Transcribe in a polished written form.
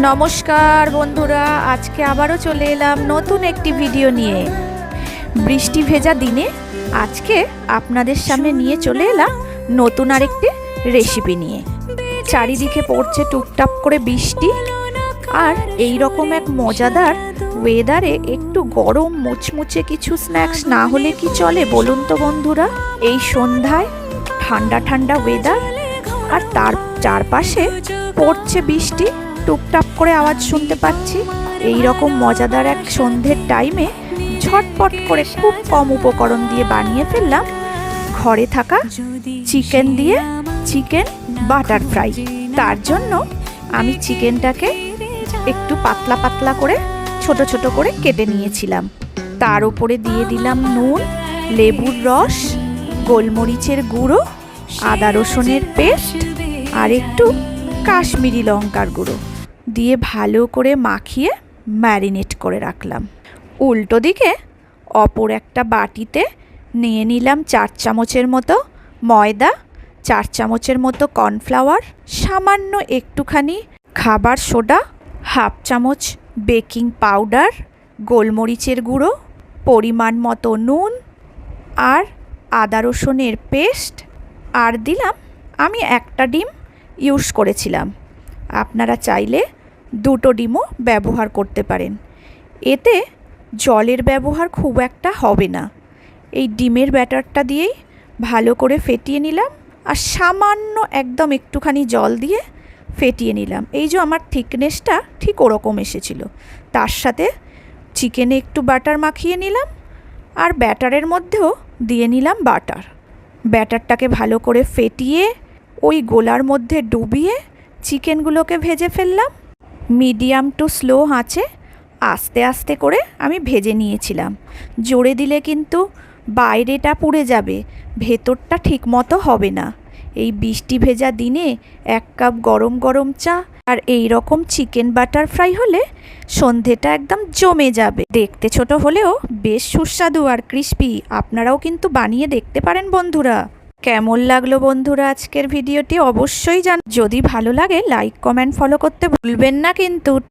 নমস্কার বন্ধুরা, আজকে আবারও চলে এলাম নতুন একটি ভিডিও নিয়ে। বৃষ্টি ভেজা দিনে আজকে আপনাদের সামনে নিয়ে চলে এলাম নতুন আরেকটি রেসিপি নিয়ে। চারিদিকে পড়ছে টুপটাপ করে বৃষ্টি, আর এই রকম এক মজাদার ওয়েদারে একটু গরম মুচমুচে কিছু স্ন্যাক্স না হলে কি চলে বলুন তো বন্ধুরা। এই সন্ধ্যায় ঠান্ডা ঠান্ডা ওয়েদার, আর তার চারপাশে পড়ছে বৃষ্টি, টুপটাপ করে আওয়াজ শুনতে পাচ্ছি। এই রকম মজাদার এক সন্ধ্যের টাইমে ঝটপট করে খুব কম উপকরণ দিয়ে বানিয়ে ফেললাম ঘরে থাকা চিকেন দিয়ে চিকেন বাটার ফ্রাই। তার জন্য আমি চিকেনটাকে একটু পাতলা পাতলা করে ছোট ছোট করে কেটে নিয়েছিলাম। তার উপরে দিয়ে দিলাম নুন, লেবুর রস, গোলমরিচের গুঁড়ো, আদা রসুনের পেস্ট আর একটু কাশ্মীরি লঙ্কার গুঁড়ো দিয়ে ভালো করে মাখিয়ে ম্যারিনেট করে রাখলাম। উল্টো দিকে অপর একটা বাটিতে নিয়ে নিলাম 4 চামচের মতো ময়দা, 4 চামচের মতো কর্নফ্লাওয়ার, সামান্য একটুখানি খাবার সোডা, হাফ চামচ বেকিং পাউডার, গোলমরিচের গুঁড়ো, পরিমাণ মতো নুন আর আদা রসুনের পেস্ট, আর দিলাম আমি একটা ডিম ইউজ করেছিলাম। আপনারা চাইলে 2টো ডিমও ব্যবহার করতে পারেন। এতে জলের ব্যবহার খুব একটা হবে না। এই ডিমের ব্যাটারটা দিয়েই ভালো করে ফেটিয়ে নিলাম, আর সামান্য একদম একটুখানি জল দিয়ে ফেটিয়ে নিলাম। এই যে আমার থিকনেসটা ঠিক ওরকম এসেছিল। তার সাথে চিকেনে একটু বাটার মাখিয়ে নিলাম, আর ব্যাটারের মধ্যেও দিয়ে নিলাম বাটার। ব্যাটারটাকে ভালো করে ফেটিয়ে ওই গোলার মধ্যে ডুবিয়ে চিকেনগুলোকে ভেজে ফেললাম। মিডিয়াম টু স্লো আঁচে আস্তে আস্তে করে আমি ভেজে নিয়েছিলাম। জোরে দিলে কিন্তু বাইরেটা পুড়ে যাবে, ভেতরটা ঠিক মতো হবে না। এই বৃষ্টি ভেজা দিনে 1 কাপ গরম গরম চা আর এই রকম চিকেন বাটার ফ্রাই হলে সন্ধেটা একদম জমে যাবে। দেখতে ছোট হলেও বেশ সুস্বাদু আর ক্রিস্পি। আপনারাও কিন্তু বানিয়ে দেখতে পারেন বন্ধুরা। কেমন লাগলো বন্ধুরা আজকের ভিডিওটি অবশ্যই জানান। যদি ভালো লাগে লাইক, কমেন্ট, ফলো করতে ভুলবেন না কিন্তু।